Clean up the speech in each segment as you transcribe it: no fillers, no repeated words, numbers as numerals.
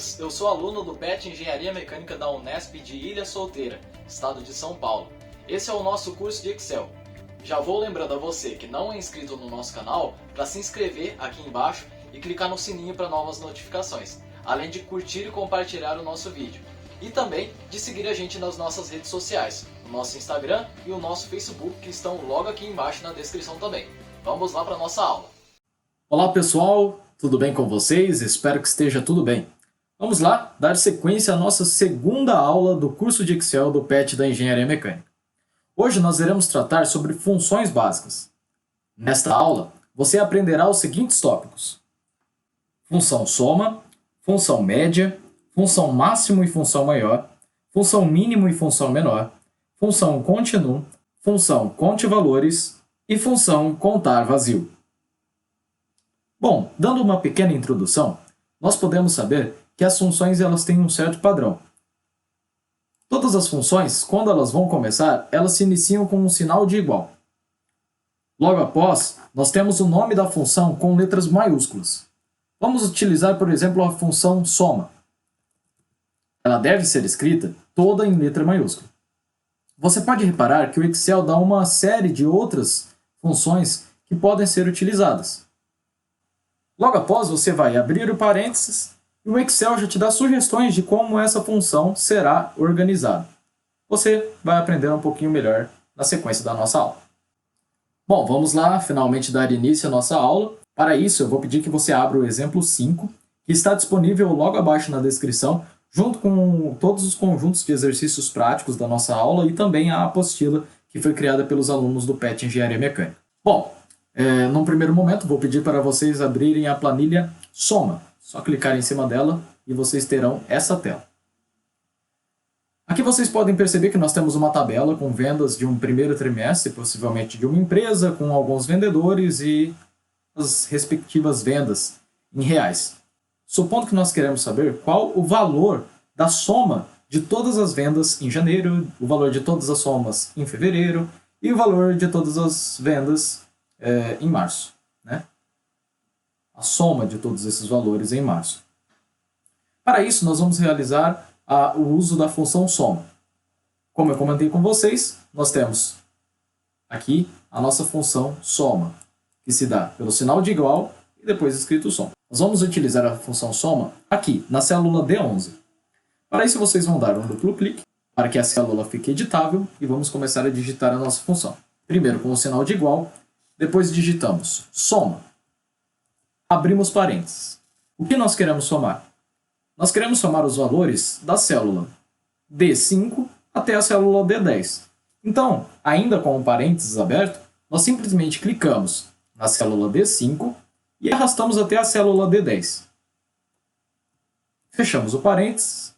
Lucas, eu sou aluno do PET Engenharia Mecânica da Unesp de Ilha Solteira, estado de São Paulo. Esse é o nosso curso de Excel. Já vou lembrando a você que não é inscrito no nosso canal para se inscrever aqui embaixo e clicar no sininho para novas notificações, além de curtir e compartilhar o nosso vídeo. E também de seguir a gente nas nossas redes sociais, o nosso Instagram e o nosso Facebook, que estão logo aqui embaixo na descrição também. Vamos lá para a nossa aula. Olá pessoal, tudo bem com vocês? Espero que esteja tudo bem. Vamos lá dar sequência à nossa segunda aula do curso de Excel do PET da Engenharia Mecânica. Hoje nós iremos tratar sobre funções básicas. Nesta aula, você aprenderá os seguintes tópicos: função soma, função média, função máximo e função maior, função mínimo e função menor, função continuo, função conte valores e função contar vazio. Bom, dando uma pequena introdução, nós podemos saber que as funções elas têm um certo padrão. Todas as funções, quando elas vão começar, elas se iniciam com um sinal de igual. Logo após, nós temos o nome da função com letras maiúsculas. Vamos utilizar, por exemplo, a função soma. Ela deve ser escrita toda em letra maiúscula. Você pode reparar que o Excel dá uma série de outras funções que podem ser utilizadas. Logo após, você vai abrir o parênteses e o Excel já te dá sugestões de como essa função será organizada. Você vai aprender um pouquinho melhor na sequência da nossa aula. Bom, vamos lá finalmente dar início à nossa aula. Para isso, eu vou pedir que você abra o exemplo 5, que está disponível logo abaixo na descrição, junto com todos os conjuntos de exercícios práticos da nossa aula e também a apostila que foi criada pelos alunos do PET Engenharia Mecânica. Bom, num primeiro momento, vou pedir para vocês abrirem a planilha Soma. Só clicar em cima dela e vocês terão essa tela. Aqui vocês podem perceber que nós temos uma tabela com vendas de um primeiro trimestre, possivelmente de uma empresa, com alguns vendedores e as respectivas vendas em reais. Supondo que nós queremos saber qual o valor da soma de todas as vendas em janeiro, o valor de todas as somas em fevereiro e o valor de todas as vendas em março, né? A soma de todos esses valores em março. Para isso, nós vamos realizar o uso da função soma. Como eu comentei com vocês, nós temos aqui a nossa função soma, que se dá pelo sinal de igual e depois escrito soma. Nós vamos utilizar a função soma aqui, na célula D11. Para isso, vocês vão dar um duplo clique para que a célula fique editável e vamos começar a digitar a nossa função. Primeiro com o sinal de igual, depois digitamos soma. Abrimos parênteses. O que nós queremos somar? Nós queremos somar os valores da célula D5 até a célula D10. Então, ainda com o parênteses aberto, nós simplesmente clicamos na célula D5 e arrastamos até a célula D10. Fechamos o parênteses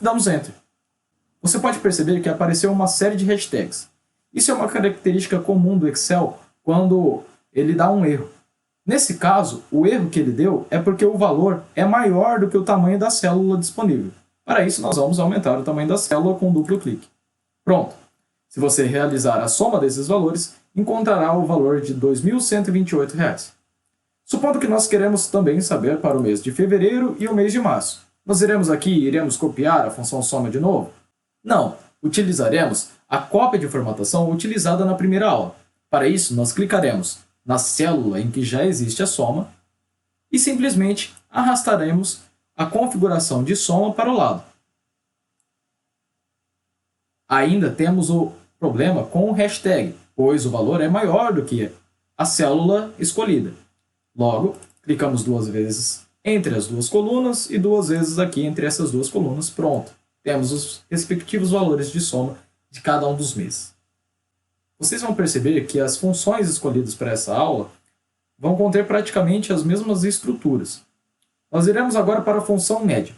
e damos Enter. Você pode perceber que apareceu uma série de hashtags. Isso é uma característica comum do Excel quando ele dá um erro. Nesse caso, o erro que ele deu é porque o valor é maior do que o tamanho da célula disponível. Para isso, nós vamos aumentar o tamanho da célula com um duplo clique. Pronto! Se você realizar a soma desses valores, encontrará o valor de R$ 2.128. Supondo que nós queremos também saber para o mês de fevereiro e o mês de março. Nós iremos aqui e iremos copiar a função soma de novo? Não! Utilizaremos a cópia de formatação utilizada na primeira aula. Para isso, nós clicaremos na célula em que já existe a soma e simplesmente arrastaremos a configuração de soma para o lado. Ainda temos o problema com o hashtag, pois o valor é maior do que a célula escolhida. Logo, clicamos duas vezes entre as duas colunas e duas vezes aqui entre essas duas colunas. Pronto, temos os respectivos valores de soma de cada um dos meses. Vocês vão perceber que as funções escolhidas para essa aula vão conter praticamente as mesmas estruturas. Nós iremos agora para a função média.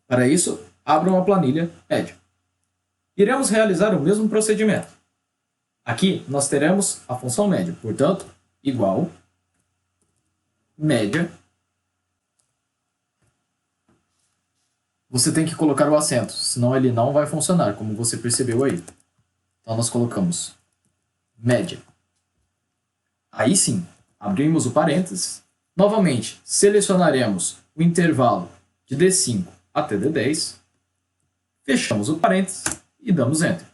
Para isso, abram a planilha média. Iremos realizar o mesmo procedimento. Aqui nós teremos a função média, portanto, igual média. Você tem que colocar o acento, senão ele não vai funcionar, como você percebeu aí. Então nós colocamos média. Aí sim, abrimos o parênteses. Novamente, selecionaremos o intervalo de D5 até D10, fechamos o parênteses e damos Enter.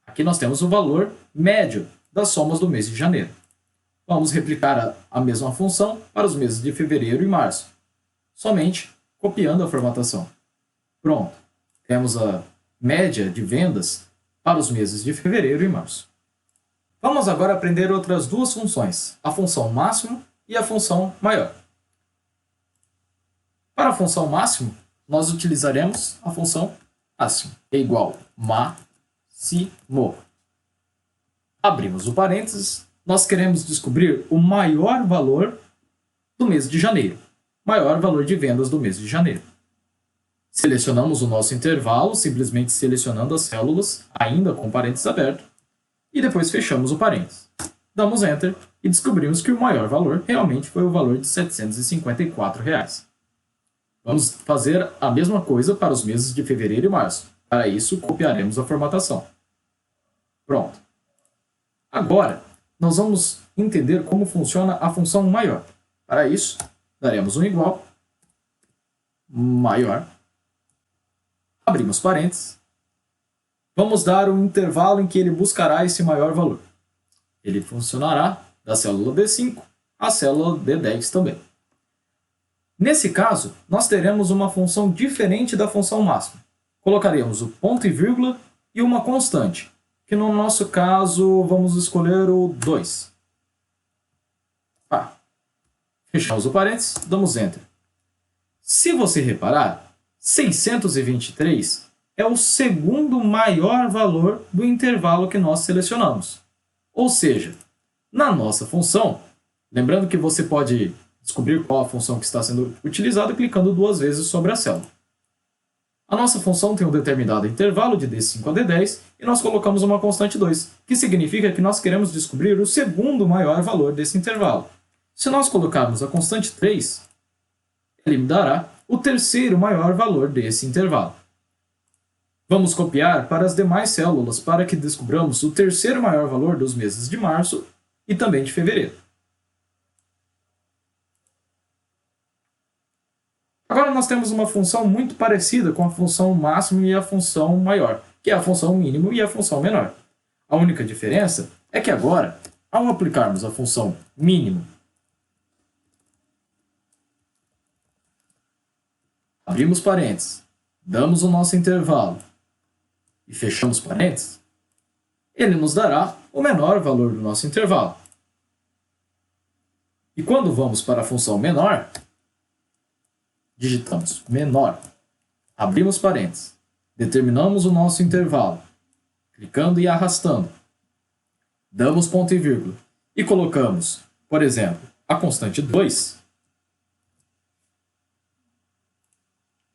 Aqui nós temos o valor médio das somas do mês de janeiro. Vamos replicar a mesma função para os meses de fevereiro e março, somente copiando a formatação. Pronto, temos a média de vendas para os meses de fevereiro e março. Vamos agora aprender outras duas funções, a função máximo e a função maior. Para a função máximo, nós utilizaremos a função máximo, que é igual máximo. Abrimos o parênteses, nós queremos descobrir o maior valor do mês de janeiro, maior valor de vendas do mês de janeiro. Selecionamos o nosso intervalo, simplesmente selecionando as células, ainda com parênteses aberto, e depois fechamos o parênteses. Damos Enter e descobrimos que o maior valor realmente foi o valor de R$ 754. Vamos fazer a mesma coisa para os meses de fevereiro e março. Para isso, copiaremos a formatação. Pronto. Agora, nós vamos entender como funciona a função maior. Para isso, daremos um igual, maior, abrimos parênteses, vamos dar um intervalo em que ele buscará esse maior valor. Ele funcionará da célula D5 à célula D10 também. Nesse caso, nós teremos uma função diferente da função máxima. Colocaremos o ponto e vírgula e uma constante, que no nosso caso vamos escolher o 2. Fechamos o parênteses, damos Enter. Se você reparar, 623 é o segundo maior valor do intervalo que nós selecionamos. Ou seja, na nossa função, lembrando que você pode descobrir qual a função que está sendo utilizada clicando duas vezes sobre a célula. A nossa função tem um determinado intervalo de D5 a D10 e nós colocamos uma constante 2, que significa que nós queremos descobrir o segundo maior valor desse intervalo. Se nós colocarmos a constante 3, ele me dará o terceiro maior valor desse intervalo. Vamos copiar para as demais células para que descobramos o terceiro maior valor dos meses de março e também de fevereiro. Agora nós temos uma função muito parecida com a função máximo e a função maior, que é a função mínimo e a função menor. A única diferença é que agora, ao aplicarmos a função mínimo, abrimos parênteses, damos o nosso intervalo e fechamos parênteses, ele nos dará o menor valor do nosso intervalo. E quando vamos para a função menor, digitamos menor, abrimos parênteses, determinamos o nosso intervalo, clicando e arrastando, damos ponto e vírgula e colocamos, por exemplo, a constante 2,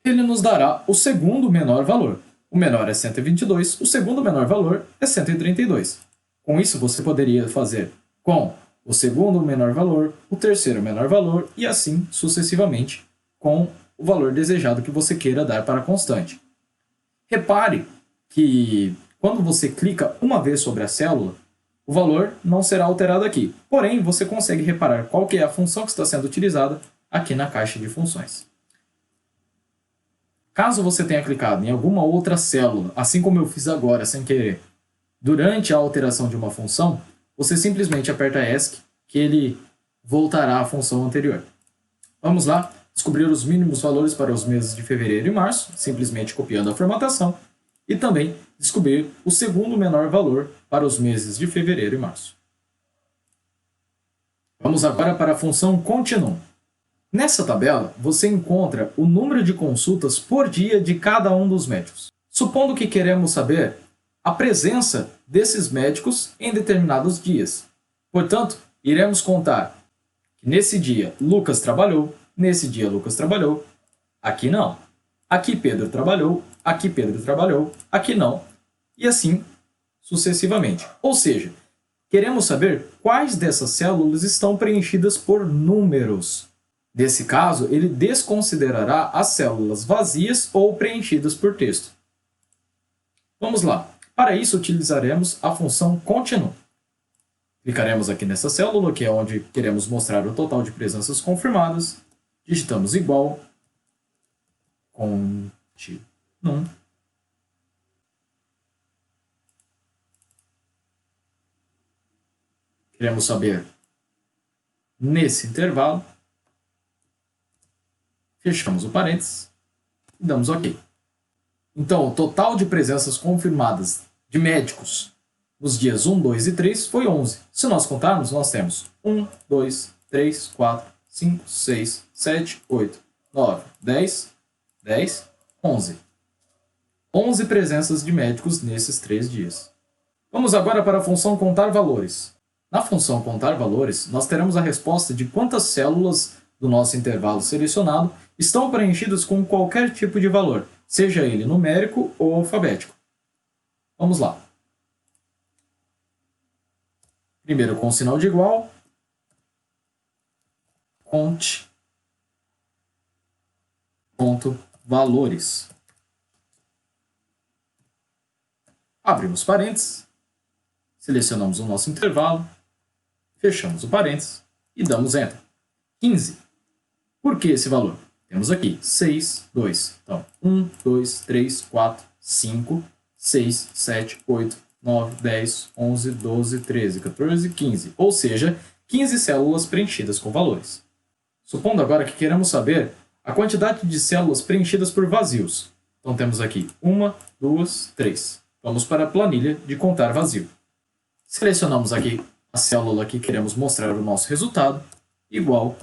ele nos dará o segundo menor valor. O menor é 122, o segundo menor valor é 132. Com isso, você poderia fazer com o segundo menor valor, o terceiro menor valor e assim sucessivamente com o valor desejado que você queira dar para a constante. Repare que quando você clica uma vez sobre a célula, o valor não será alterado aqui. Porém, você consegue reparar qual que é a função que está sendo utilizada aqui na caixa de funções. Caso você tenha clicado em alguma outra célula, assim como eu fiz agora, sem querer, durante a alteração de uma função, você simplesmente aperta ESC, que ele voltará à função anterior. Vamos lá descobrir os mínimos valores para os meses de fevereiro e março, simplesmente copiando a formatação, e também descobrir o segundo menor valor para os meses de fevereiro e março. Vamos agora para a função Continuum. Nessa tabela, você encontra o número de consultas por dia de cada um dos médicos. Supondo que queremos saber a presença desses médicos em determinados dias. Portanto, iremos contar que nesse dia Lucas trabalhou, nesse dia Lucas trabalhou, aqui não. Aqui Pedro trabalhou, aqui não. E assim sucessivamente. Ou seja, queremos saber quais dessas células estão preenchidas por números. Nesse caso, ele desconsiderará as células vazias ou preenchidas por texto. Vamos lá. Para isso, utilizaremos a função Continuum. Clicaremos aqui nessa célula, que é onde queremos mostrar o total de presenças confirmadas. Digitamos igual, conte num. Queremos saber nesse intervalo. Fechamos o parênteses e damos OK. Então, o total de presenças confirmadas de médicos nos dias 1, 2 e 3 foi 11. Se nós contarmos, nós temos 1, 2, 3, 4, 5, 6, 7, 8, 9, 10, 11. 11 presenças de médicos nesses 3 dias. Vamos agora para a função contar valores. Na função contar valores, nós teremos a resposta de quantas células do nosso intervalo selecionado estão preenchidas com qualquer tipo de valor, seja ele numérico ou alfabético. Vamos lá. Primeiro com sinal de igual, conte ponto valores. Abrimos parênteses, selecionamos o nosso intervalo, fechamos o parênteses e damos Enter. 15. Por que esse valor? Temos aqui 6, 2. Então, 1, 2, 3, 4, 5, 6, 7, 8, 9, 10, 11, 12, 13, 14, 15. Ou seja, 15 células preenchidas com valores. Supondo agora que queremos saber a quantidade de células preenchidas por vazios. Então, temos aqui 1, 2, 3. Vamos para a planilha de contar vazio. Selecionamos aqui a célula que queremos mostrar o nosso resultado, igual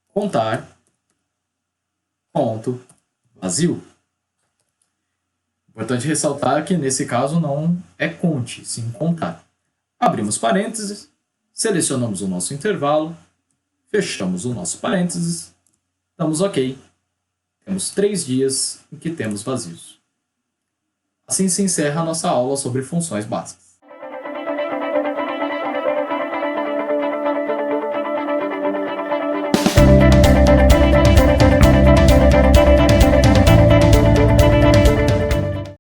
contar ponto vazio. Importante ressaltar que nesse caso não é conte, sim contar. Abrimos parênteses, selecionamos o nosso intervalo, fechamos o nosso parênteses, damos OK. Temos 3 dias em que temos vazios. Assim se encerra a nossa aula sobre funções básicas.